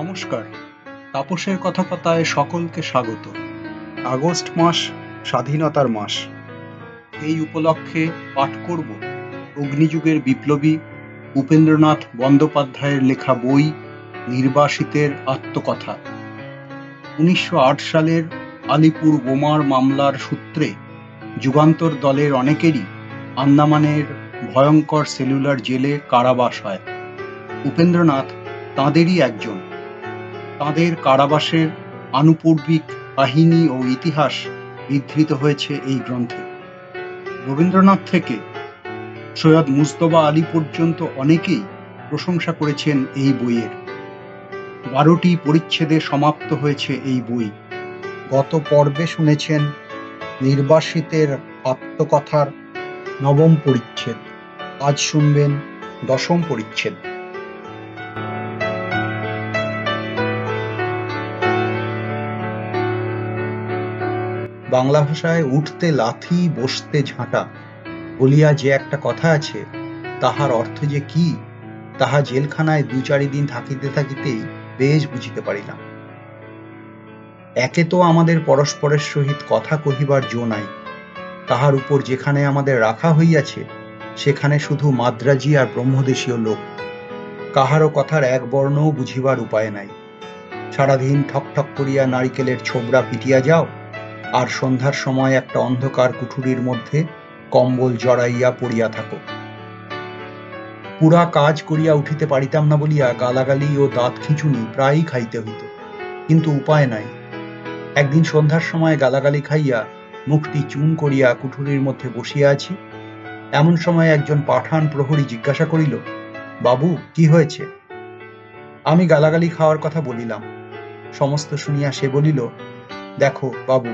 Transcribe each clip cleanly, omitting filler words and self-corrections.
নমস্কার। তাপসের কথাকথায় সকলকে স্বাগত। আগস্ট মাস স্বাধীনতার মাস। এই উপলক্ষে পাঠ করব অগ্নিযুগের বিপ্লবী উপেন্দ্রনাথ বন্দ্যোপাধ্যায়ের লেখা বই নির্বাসিতের আত্মকথা। ১৯০৮ সালের আলিপুর বোমার মামলার সূত্রে যুগান্তর দলের অনেকেরই আন্দামানের ভয়ঙ্কর সেলুলার জেলে কারাবাস হয়। উপেন্দ্রনাথ তাঁদেরই একজন। তাঁদের কারাবাসের আনুপূর্বিক কাহিনী ও ইতিহাস বিধৃত হয়েছে এই গ্রন্থে। রবীন্দ্রনাথ থেকে সৈয়দ মুজতবা আলী পর্যন্ত অনেকেই প্রশংসা করেছেন এই বইয়ের। ১২টি পরিচ্ছেদে সমাপ্ত হয়েছে এই বই। গত পর্বে শুনেছেন নির্বাসিতের আত্মকথার ৯ম পরিচ্ছেদ। আজ শুনবেন ১০ম পরিচ্ছেদ। বাংলা ভাষায় উঠতে লাথি বসতে ঝাঁটা বলিয়া যে একটা কথা আছে, তাহার অর্থ যে কি তাহা জেলখানায় ২-৪ দিন থাকিতে থাকিতেই বেশ বুঝিতে পারিলাম। একে তো আমাদের পরস্পরের সহিত কথা কহিবার জো নাই, তাহার উপর যেখানে আমাদের রাখা হইয়াছে সেখানে শুধু মাদ্রাজি আর ব্রহ্মদেশীয় লোক। কাহারও কথার এক বর্ণও বুঝিবার উপায় নাই। সারাদিন ঠক ঠক করিয়া নারিকেলের ছোবড়া পিটিয়া যাও, আর সন্ধ্যার সময় একটা অন্ধকার কুঠুরির মধ্যে কম্বল জড়াইয়া পড়িয়া থাকো। পুরা কাজ করিয়া উঠিতে পারিতাম না বলিয়া গালাগালি ও দাঁত খিঁচুনি প্রায়ই খাইতে হইত, কিন্তু উপায় নাই। একদিন সন্ধ্যার সময় গালাগালি খাইয়া মুখটি চুন করিয়া কুঠুরির মধ্যে বসিয়া আছি, এমন সময় একজন পাঠান প্রহরী জিজ্ঞাসা করিল, বাবু, কি হয়েছে? আমি গালাগালি খাওয়ার কথা বলিলাম। সমস্ত শুনিয়া সে বলিল, দেখো বাবু,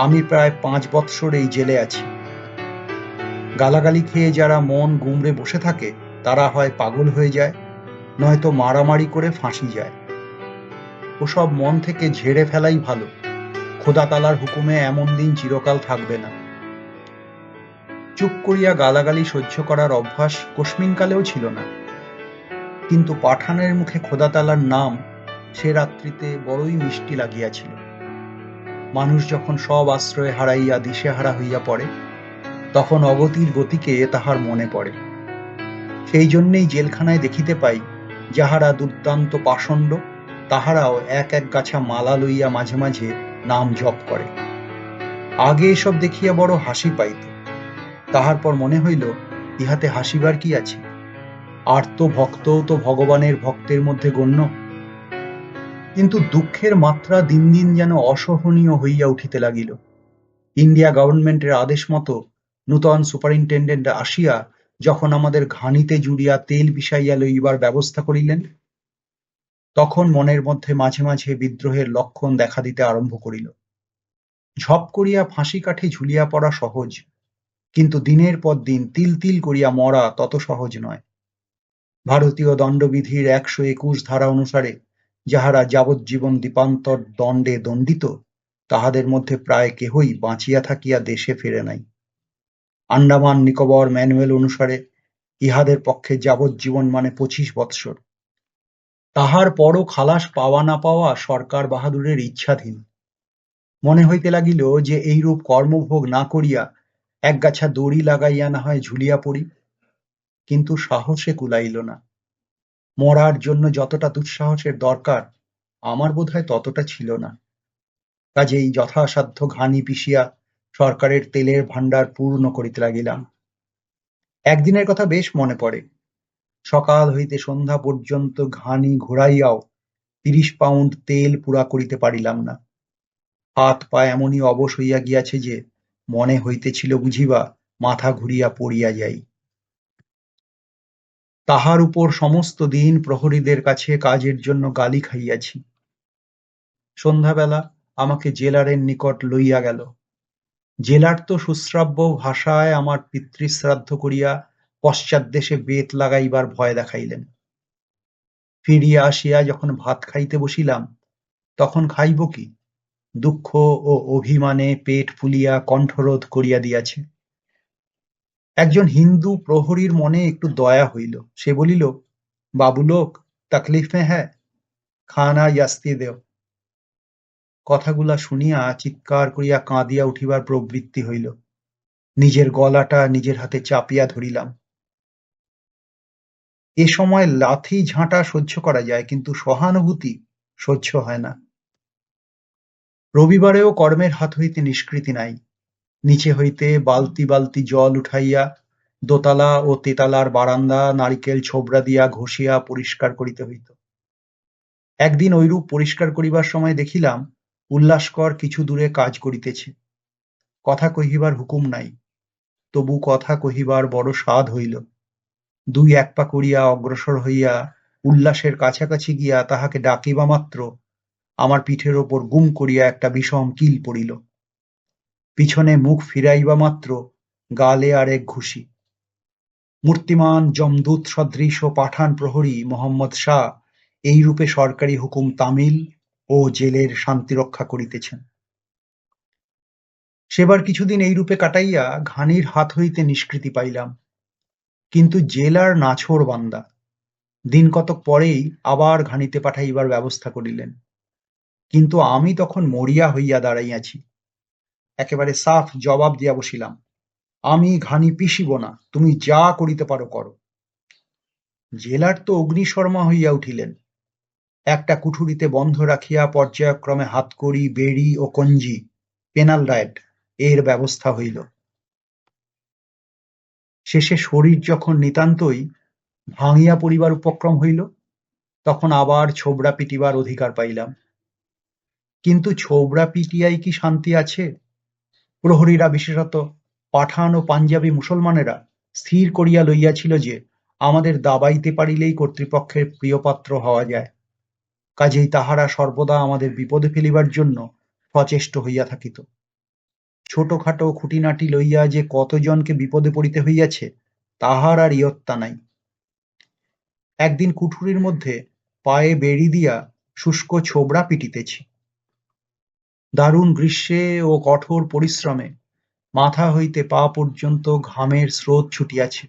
আমি প্রায় ৫ বৎসর এই জেলে আছি। গালাগালি খেয়ে যারা মন গুমড়ে বসে থাকে তারা হয় পাগল হয়ে যায়, নয়তো মারামারি করে ফাঁসি যায়। ওসব মন থেকে ঝেড়ে ফেলাই ভালো। খোদা তাআলার হুকুমে এমন দিন চিরকাল থাকবে না। চুপ করিয়া গালাগালি সহ্য করার অভ্যাস কোশমিনকালেও ছিল না, কিন্তু পাঠানের মুখে খোদা তাআলার নাম সে রাত্রিতে বড়ই মিষ্টি লাগিয়াছিল। মানুষ যখন সব আশ্রয় হারাইয়া দিশেহারা হইয়া পড়ে, তখন অগতির গতিকে তাহার মনে পড়ে। সেই জন্যেই জেলখানায় দেখিতে পাই, যাহারা দুর্দান্ত পাষণ্ড তাহারাও এক এক গাছা মালা লইয়া মাঝে মাঝে নাম জপ করে। আগে এসব দেখিয়া বড় হাসি পাইত, তাহার পর মনে হইল ইহাতে হাসিবার কি আছে? আর্ত ভক্তও তো ভগবানের ভক্তের মধ্যে গণ্য। কিন্তু দুঃখের মাত্রা দিন দিন যেন অসহনীয় হইয়া উঠিতে লাগিল। ইন্ডিয়া গভর্নমেন্টের আদেশ মতো নূতন সুপারিনটেন্ডেন্ট আসিয়া যখন আমাদের ঘানিতে জুড়িয়া তেল বিষাইয়া লইবার ব্যবস্থা করিলেন, তখন মনের মধ্যে মাঝে মাঝে বিদ্রোহের লক্ষণ দেখা দিতে আরম্ভ করিল। ঝপ করিয়া ফাঁসি কাঠে ঝুলিয়া পড়া সহজ, কিন্তু দিনের পর দিন তিল তিল করিয়া মরা তত সহজ নয়। ভারতীয় দণ্ডবিধির ১২১ ধারা অনুসারে যাহারা যাবজ্জীবন দ্বীপান্তর দণ্ডে দণ্ডিত, তাহাদের মধ্যে প্রায় কেহই বাঁচিয়া থাকিয়া দেশে ফেরে নাই। আন্দামান নিকোবর ম্যানুয়াল অনুসারে ইহাদের পক্ষে যাবজ্জীবন মানে ২৫ বৎসর। তাহার পরও খালাস পাওয়া না পাওয়া সরকার বাহাদুরের ইচ্ছাধীন। মনে হইতে লাগিল যে এইরূপ কর্মভোগ না করিয়া একগাছা দড়ি লাগাইয়া না হয় ঝুলিয়া পড়ি, কিন্তু সাহসে কুলাইল না। মরার জন্য যতটা দুঃসাহসের দরকার আমার বোধহয় ততটা ছিল না। কাজেই যথাসাধ্য ঘানি পিষিয়া সরকারের তেলের ভাণ্ডার পূর্ণ করিতে লাগিলাম। একদিনের কথা বেশ মনে পড়ে। সকাল হইতে সন্ধ্যা পর্যন্ত ঘানি ঘোরাইয়াও ৩০ পাউন্ড তেল পুরা করিতে পারিলাম না। হাত পা এমনই অবশ হইয়া গিয়াছে যে মনে হইতেছিল বুঝিবা মাথা ঘুরিয়া পড়িয়া যাই। তাহার উপর সমস্ত দিন প্রহরীদের কাছে কাজের জন্য গালি খাইয়াছি। সন্ধ্যাবেলা আমাকে জেলারের নিকট লইয়া গেল। জেলার তো সুশ্রাব্য ভাষায় আমার পিতৃশ্রাদ্ধ করিয়া পশ্চাৎদেশে বেত লাগাইবার ভয় দেখাইলেন। ফিরিয়া আসিয়া যখন ভাত খাইতে বসিলাম, তখন খাইব কি? দুঃখ ও অভিমানে পেট ফুলিয়া কণ্ঠরোধ করিয়া দিয়াছে। একজন হিন্দু প্রহরীর মনে একটু দয়া হইল। সে বলিল, বাবুলোক, তকলিফ মে হ্যায়? খানা ইয়াস্তি দেও। কথাগুলা শুনিয়া চিৎকার করিয়া কাঁদিয়া উঠিবার প্রবৃত্তি হইল। নিজের গলাটা নিজের হাতে চাপিয়া ধরিলাম। এ সময় লাথি ঝাঁটা সহ্য করা যায়, কিন্তু সহানুভূতি সহ্য হয় না। রবিবারেও কর্মের হাত হইতে নিষ্কৃতি নাই। নিচে হইতে বালতি বালতি জল উঠাইয়া দোতলা ও তেতালার বারান্দা নারিকেল ছোবড়া দিয়া ঘষিয়া পরিষ্কার করিতে হইত। একদিন ঐরূপ পরিষ্কার করিবার সময় দেখিলাম উল্লাসকর কিছু দূরে কাজ করিতেছে। কথা কহিবার হুকুম নাই, তবু কথা কহিবার বড় স্বাদ হইল। দুই এক পা করিয়া অগ্রসর হইয়া উল্লাসের কাছাকাছি গিয়া তাহাকে ডাকিবা মাত্র আমার পিঠের ওপর গুম করিয়া একটা বিষম কিল পড়িল। পিছনে মুখ ফিরাইবা মাত্র গালে আর এক ঘুষি। মূর্তিমান যমদূত সদৃশ পাঠান প্রহরী মোহাম্মদ শাহ এইরূপে সরকারি হুকুম তামিল ও জেলের শান্তিরক্ষা করিতেছেন। সেবার কিছুদিন এইরূপে কাটাইয়া ঘানির হাত হইতে নিষ্কৃতি পাইলাম, কিন্তু জেলার নাছোড় বান্দা দিন কতক পরেই আবার ঘানিতে পাঠাইবার ব্যবস্থা করিলেন। কিন্তু আমি তখন মরিয়া হইয়া দাঁড়াইয়াছি। একেবারে সাফ জবাব দিয়া বসিলাম, আমি ঘানি পিসিব না, তুমি যা করিতে পারো করো। জেলার তো অগ্নিশর্মা হইয়া উঠিলেন। একটা কুঠুরিতে বন্ধ রাখিয়া পর্যায়ক্রমে হাতকড়ি, বেড়ি ও কঞ্জি, পেনাল রায়েট এর ব্যবস্থা হইল। শেষে শরীর যখন নিতান্তই ভাঙিয়া পড়িবার উপক্রম হইল, তখন আবার ছোবড়া পিটিবার অধিকার পাইলাম। কিন্তু ছোবড়া পিটিয়াই কি শান্তি আছে? প্রহরীরা, বিশেষত পাঠান ও পাঞ্জাবি মুসলমানেরা স্থির করিয়া লইয়াছিল যে আমাদের দাবাইতে পারিলেই কর্তৃপক্ষের প্রিয়পাত্র হওয়া যায়। কাজেই তাহারা সর্বদা আমাদের বিপদে ফেলিবার জন্য সচেষ্ট হইয়া থাকিত। ছোটখাটো খুঁটিনাটি লইয়া যে কতজনকে বিপদে পড়িতে হইয়াছে তাহার আর ইয়ত্তা নাই। একদিন কুঠুরির মধ্যে পায়ে বেড়ি দিয়া শুষ্ক ছোবড়া পিটিতেছি। দারুণ গ্রীষ্মে ও কঠোর পরিশ্রমে মাথা হইতে পা পর্যন্ত ঘামের স্রোত ছুটিয়াছে।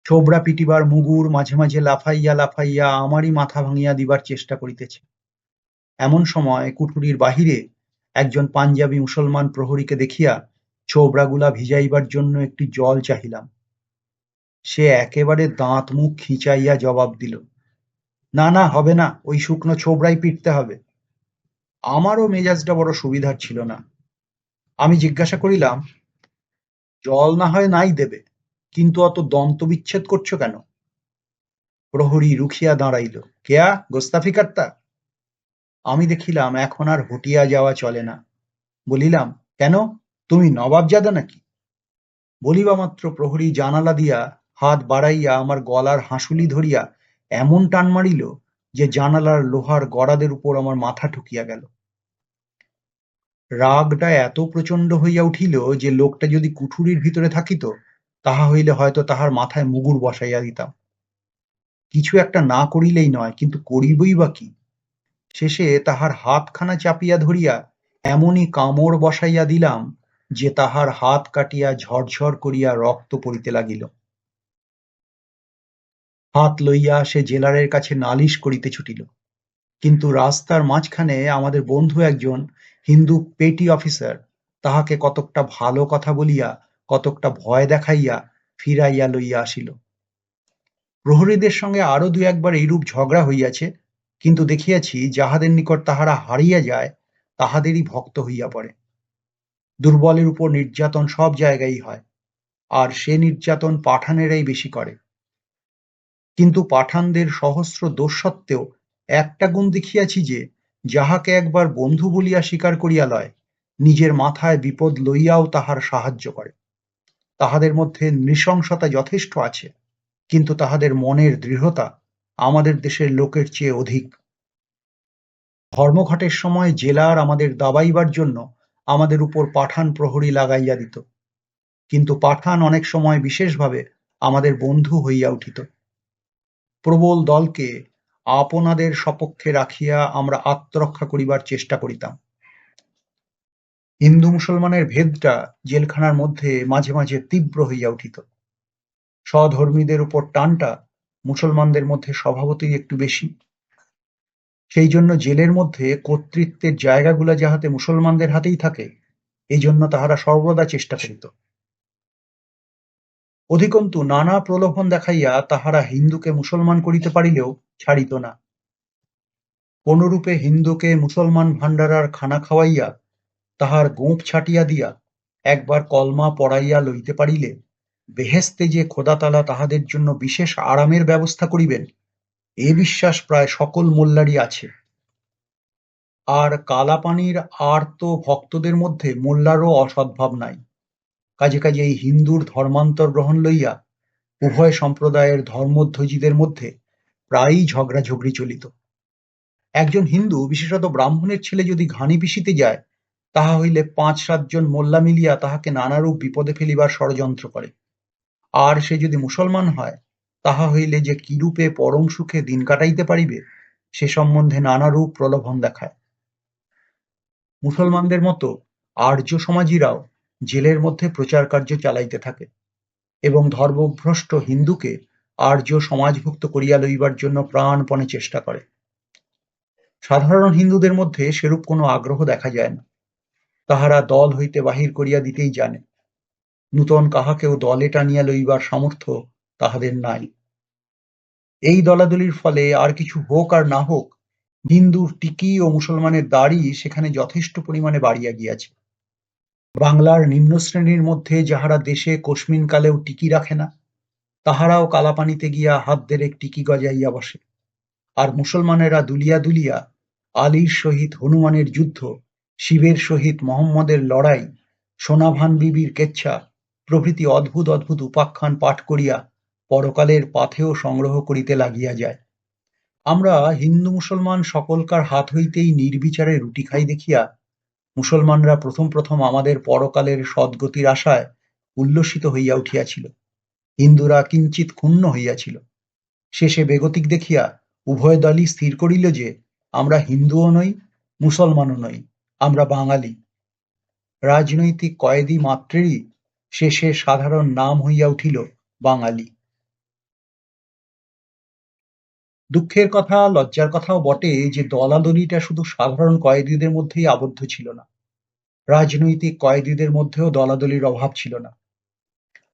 ছোবড়া পিটিবার মুগুর মাঝে মাঝে লাফাইয়া লাফাইয়া আমারই মাথা ভাঙিয়া দিবার চেষ্টা করিতেছে। এমন সময় কুঠুরির বাহিরে একজন পাঞ্জাবি মুসলমান প্রহরীকে দেখিয়া ছোবড়াগুলা ভিজাইবার জন্য একটু জল চাহিলাম। সে একেবারে দাঁত মুখ খিঁচাইয়া জবাব দিল, না না, হবে না, ওই শুকনো ছোবড়াই পিটতে হবে। আমারও মেজাজটা বড় সুবিধার ছিল না। আমি জিজ্ঞাসা করিলাম, জল না হয় নাই দেবে, কিন্তু অত দন্ত বিচ্ছেদ করছো কেন? প্রহরী রুখিয়া দাঁড়াইল, কেয়া গোস্তাফি কাট্টা? আমি দেখিলাম এখন আর হটিয়া যাওয়া চলে না। বলিলাম, কেন, তুমি নবাবজাদা নাকি? বলিবা মাত্র প্রহরী জানালা দিয়া হাত বাড়াইয়া আমার গলার হাঁসুলি ধরিয়া এমন টান মারিল যে জানালার লোহার গড়াদের উপর আমার মাথা ঠুকিয়া গেল। রাগটা এত প্রচণ্ড হইয়া উঠিল যে লোকটা যদি কুঠুরির ভিতরে থাকিত তাহা হইলে হয়তো তাহার মাথায় মুগুর বসাইয়া দিতাম। কিছু একটা না করিলেই নয়, কিন্তু করিবই বা কি? শেষে তাহার হাতখানা চাপিয়া ধরিয়া এমনই কামড় বসাইয়া দিলাম যে তাহার হাত কাটিয়া ঝরঝর করিয়া রক্ত পড়িতে লাগিল। হাত লইয়া সে জেলারের কাছে নালিশ করিতে ছুটিল, কিন্তু রাস্তার মাঝখানে আমাদের বন্ধু একজন হিন্দু পেটি অফিসার তাহাকে কতকটা ভালো কথা বলিয়া কতকটা ভয় দেখাইয়া ফিরাইয়া লইয়া আসিল। প্রহরীদের সঙ্গে আরো দু একবার এইরূপ ঝগড়া হইয়াছে, কিন্তু দেখিয়াছি যাহাদের নিকট তাহারা হারিয়া যায় তাহাদেরই ভক্ত হইয়া পড়ে। দুর্বলের উপর নির্যাতন সব জায়গায়ই হয়, আর সে নির্যাতন পাঠানেরাই বেশি করে। কিন্তু পাঠানদের সহস্র দোষ সত্ত্বেও একটা গুণ দেখিয়াছি যে যাহাকে একবার বন্ধু বলিয়া স্বীকার করিয়া লয়, নিজের মাথায় বিপদ লইয়াও তাহার সাহায্য করে। তাহাদের মধ্যে নৃশংসতা যথেষ্ট আছে, কিন্তু তাহাদের মনের দৃঢ়তা আমাদের দেশের লোকের চেয়ে অধিক। ধর্মঘটের সময় জেলার আমাদের দাবাইবার জন্য আমাদের উপর পাঠান প্রহরী লাগাইয়া দিত, কিন্তু পাঠান অনেক সময় বিশেষভাবে আমাদের বন্ধু হইয়া উঠিত। প্রবল দলকে আপনাদের সপক্ষে রাখিয়া আমরা আত্মরক্ষা করিবার চেষ্টা করিতাম। হিন্দু মুসলমানের ভেদটা জেলখানার মধ্যে মাঝে মাঝে তীব্র হইয়া উঠিত। স্বধর্মীদের উপর টানটা মুসলমানদের মধ্যে স্বভাবতই একটু বেশি। সেই জন্য জেলের মধ্যে কর্তৃত্বের জায়গাগুলা যাহাতে মুসলমানদের হাতেই থাকে, এই জন্য তাহারা সর্বদা চেষ্টা করিত। অধিকন্তু নানা প্রলোভন দেখাইয়া তাহারা হিন্দুকে মুসলমান করিতে পারিলেও ছাড়িত না। কোনরূপে হিন্দুকে মুসলমান ভাণ্ডারার খানা খাওয়াইয়া তাহার গোঁফ ছাটিয়া দিয়া একবার কলমা পড়াইয়া লইতে পারিলে বেহেশতে যে খোদাতালা তাহাদের জন্য বিশেষ আরামের ব্যবস্থা করিবেন, এ বিশ্বাস প্রায় সকল মোল্লারই আছে। আর কালাপানির আর্ত ভক্তদের মধ্যে মোল্লারও অসদ্ভাব নাই। কাজে কাজে এই হিন্দুর ধর্মান্তর গ্রহণ লইয়া উভয় সম্প্রদায়ের ধর্মধ্বজীদের মধ্যে প্রায়ই ঝগড়াঝগড়ি চলিত। একজন হিন্দু, বিশেষত ব্রাহ্মণের ছেলে যদি ঘানি পিষিতে যায়, তাহা হইলে ৫-৭ জন মোল্লা মিলিয়া তাহাকে নানারূপ বিপদে ফেলিবার ষড়যন্ত্র করে। আর সে যদি মুসলমান হয়, তাহা হইলে যে কিরূপে পরম সুখে দিন কাটাইতে পারিবে, সে সম্বন্ধে নানারূপ প্রলোভন দেখায়। মুসলমানদের মতো আর্য সমাজীরাও জেলের মধ্যে প্রচার কার্য চালাইতে থাকে এবং ধর্মভ্রষ্ট হিন্দুকে আর্য সমাজভুক্ত করিয়া লইবার জন্য প্রাণপণে চেষ্টা করে। সাধারণ হিন্দুদের মধ্যে সেরূপ কোনো আগ্রহ দেখা যায় না। তাহারা দল হইতে বাহির করিয়া দিতেই জানে। নূতন কাহাকেও দলে টানিয়া লইবার সামর্থ্য তাহাদের নাই। এই দলাদলির ফলে আর কিছু হোক আর না হোক, হিন্দুর টিকি ও মুসলমানের দাড়ি সেখানে যথেষ্ট পরিমাণে বাড়িয়া গিয়াছে। বাংলার নিম্ন শ্রেণীর মধ্যে যাহারা দেশে কস্মিনকালেও টিকি রাখে না, তাহারাও কালাপানিতে গিয়া হাত দেরেক টিকি গজাইয়া বসে। আর মুসলমানেরা দুলিয়া দুলিয়া আলীর সহিত হনুমানের যুদ্ধ, শিবের সহিত মহম্মদের লড়াই, সোনাভান বিবির কেচ্ছা প্রভৃতি অদ্ভুত অদ্ভুত উপাখ্যান পাঠ করিয়া পরকালের পাথেয় সংগ্রহ করিতে লাগিয়া যায়। আমরা হিন্দু মুসলমান সকলকার হাত হইতেই নির্বিচারে রুটি খাই দেখিয়া মুসলমানরা প্রথম প্রথম আমাদের পরকালের সদ্গতির আশায় উল্লসিত হইয়া উঠিয়াছিল। হিন্দুরা কিঞ্চিৎ ক্ষুণ্ণ হইয়াছিল। শেষে বেগতিক দেখিয়া উভয় দলই স্থির করিল যে আমরা হিন্দুও নই, মুসলমানও নই, আমরা বাঙালি। রাজনৈতিক কয়েদি মাত্রেরই শেষে সাধারণ নাম হইয়া উঠিল বাঙালি। দুঃখের কথা, লজ্জার কথাও বটে যে দলাদলিটা শুধু সাধারণ কয়েদিদের মধ্যেই আবদ্ধ ছিল না। রাজনৈতিক কয়েদিদের মধ্যেও দলাদলির অভাব ছিল না।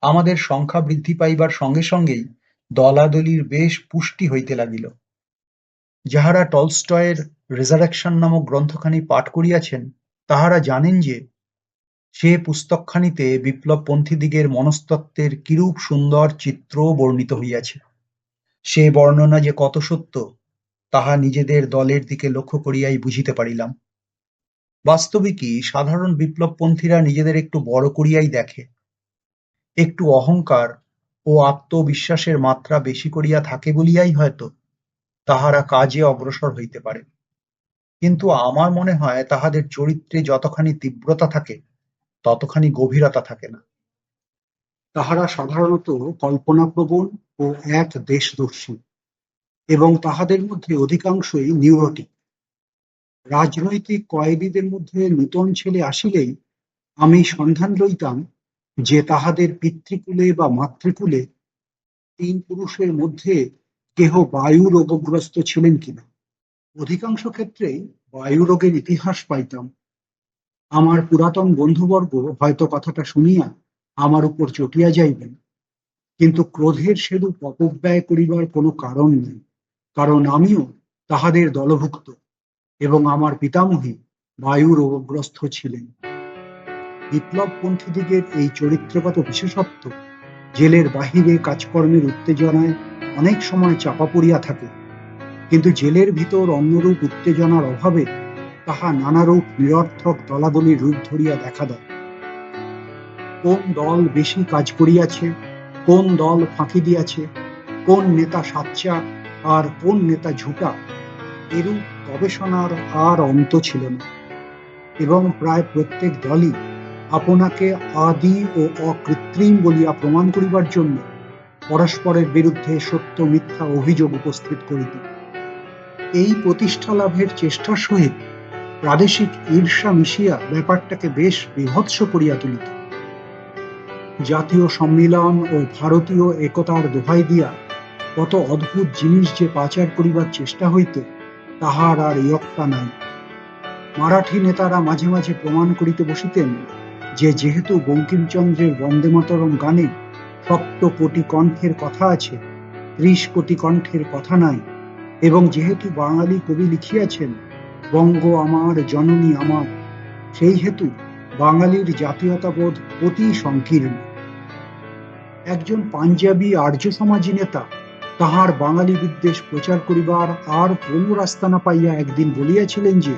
আমাদের সংখ্যা বৃদ্ধি পাইবার সঙ্গে সঙ্গেই দলাদলির বেশ পুষ্টি হইতে লাগিল। যাহারা টলস্টয়ের রেজারেকশন নামক গ্রন্থখানি পাঠ করিয়াছেন, তাহারা জানেন যে সে পুস্তকখানিতে বিপ্লবপন্থীদিগের মনস্তত্ত্বের কিরূপ সুন্দর চিত্র বর্ণিত হইয়াছে। সে বর্ণনা যে কত সত্য, তাহা নিজেদের দলের দিকে লক্ষ্য করিয়াই বুঝিতে পারিলাম। বাস্তবিকই সাধারণ বিপ্লবপন্থীরা নিজেদের একটু বড় করিয়াই দেখে। একটু অহংকার ও আত্মবিশ্বাসের মাত্রা বেশি করিয়া থাকে বলিয়াই হয়তো তাহারা কাজে অগ্রসর হইতে পারে। কিন্তু আমার মনে হয় তাহাদের চরিত্রে যতখানি তীব্রতা থাকে, ততখানি গভীরতা থাকে না। তাহারা সাধারণত কল্পনাপ্রবণ ও এক দেশদর্শী, এবং তাহাদের মধ্যে অধিকাংশই নিউরোটিক। রাজনৈতিক কয়েদিদের মধ্যে নূতন ছেলে আসিলেই আমি সন্ধান লইতাম যে তাহাদের পিতৃকুলে বা মাতৃকুলে ৩ পুরুষের মধ্যে কেহ বায়ু রোগগ্রস্ত ছিলেন কিনা। অধিকাংশ ক্ষেত্রেই বায়ু রোগের ইতিহাস পাইতাম। আমার পুরাতন বন্ধুবর্গ হয়তো কথাটা শুনিয়া আমার উপর চটিয়া যাইবেন, কিন্তু ক্রোধের সেরূপ অপব্যয় করিবার কোনো কারণ নেই, কারণ আমিও তাহাদের দলভুক্ত এবং আমার পিতামহী বায়ু রোগগ্রস্ত ছিলেন। বিপ্লবপন্থীদিগের এই চরিত্রগত বিশেষত্ব জেলের বাহিরে কাজকর্মের উত্তেজনায় অনেক সময় চাপা পড়িয়া থাকে, কিন্তু জেলের ভিতর অন্যরূপ উত্তেজনার অভাবে তাহা নানারূপ নিরর্থক দলাদলির রূপ ধরিয়া দেখা দেয়। কোন দল বেশি কাজ করিয়াছে, কোন দল ফাঁকি দিয়াছে, কোন নেতা সাচ্চা আর কোন নেতা ঝুটা, এরূপ গবেষণার আর অন্ত ছিল না, এবং প্রায় প্রত্যেক দলই আপনাকে আদি ও অকৃত্রিম বলিয়া প্রমাণ করিবার জন্য পরস্পরের বিরুদ্ধে সত্য মিথ্যা অভিযোগ উপস্থিত করিত। এই প্রতিষ্ঠা লাভের চেষ্টার সহিত প্রাদেশিক ঈর্ষা মিশিয়া ব্যাপারটাকে বেশ বীভৎস করিয়া তুলিত। জাতীয় সম্মিলন ও ভারতীয় একতার দোহাই দিয়া কত অদ্ভুত জিনিস যে পাচার করিবার চেষ্টা হইত, তাহার আর ইয়ত্তা নাই। মারাঠি নেতারা মাঝে মাঝে প্রমাণ করিতে বসিতেন যে যেহেতু বঙ্কিমচন্দ্রের বন্দে মাতরম গানে ৭০ কোটি কণ্ঠের কথা আছে, ৩০ কোটি কণ্ঠের কথা নাই, এবং যেহেতু বাঙালি কবি লিখিয়াছেন বঙ্গ আমার জননী আমার, সেই হেতু বাঙালির জাতীয়তাবোধ অতি সংকীর্ণ। একজন পাঞ্জাবি আর্য সমাজী নেতা তাহার বাঙালি বিদ্বেষ প্রচার করিবার আর কোনো রাস্তা না পাইয়া একদিন বলিয়াছিলেন যে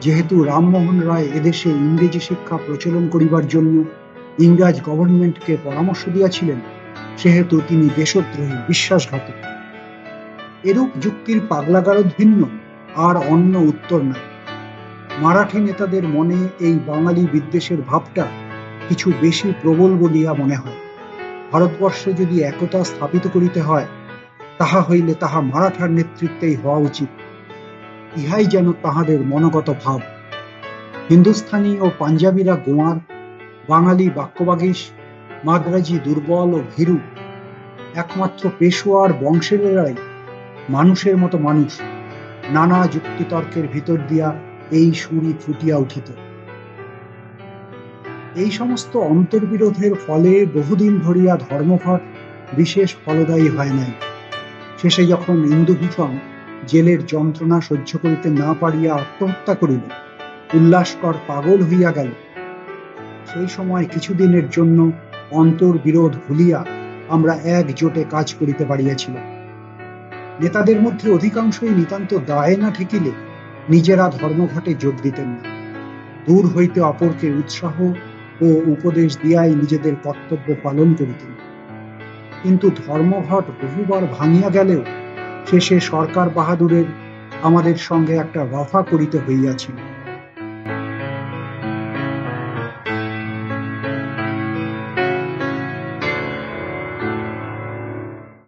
যেহেতু রামমোহন রায় এদেশে ইংরেজি শিক্ষা প্রচলন করিবার জন্য ইংরাজ গভর্নমেন্টকে পরামর্শ দিয়াছিলেন, সেহেতু তিনি দেশদ্রোহী, বিশ্বাসঘাতক। এরূপ যুক্তির পাগলাগারদ ভিন্ন আর অন্য উত্তর নাই। মারাঠি নেতাদের মনে এই বাঙালি বিদ্বেষের ভাবটা কিছু বেশি প্রবল বলিয়া মনে হয়। ভারতবর্ষে যদি একতা স্থাপিত করিতে হয়, তাহা হইলে তাহা মারাঠার নেতৃত্বেই হওয়া উচিত। ইহাই যেন তাহাদের মনোগত ভাব। হিন্দুস্থানি ও পাঞ্জাবিরা গোয়ার, বাঙালি বাক্যবাগীশ, মাদ্রাজি দুর্বল ও ভীরু। একমাত্র পেশোয়ার বংশেরাই মানুষের মতো মানুষ। নানা যুক্তিতর্কের ভিতর দিয়া এই সুরি ফুটিয়া উঠিত। এই সমস্ত অন্তর্বিরোধের ফলে বহুদিন ধরিয়া ধর্মঘট বিশেষ ফলদায়ী হয় নাই। শেষে যখন ইন্দুভূষণ জেলের যন্ত্রণা সহ্য করিতে না পারিয়া আত্মহত্যা করিল, উল্লাসকর পাগল হইয়া গেল, সেই সময় কিছুদিনের জন্য অন্তর্বিরোধ ভুলিয়া আমরা একজোটে কাজ করিতে পারিয়াছিলাম। নেতাদের মধ্যে অধিকাংশই নিতান্ত দায়ে না ঠেকিলে নিজেরা ধর্মঘটে যোগ দিতেন না। দূর হইতে অপরকে উৎসাহ ও উপদেশ দিয়াই নিজেদের কর্তব্য পালন করিতেন। কিন্তু ধর্মঘট বহুবার ভাঙিয়া গেলেও শেষে সরকার বাহাদুরের আমাদের সঙ্গে একটা রফা করিতে হইয়াছিল।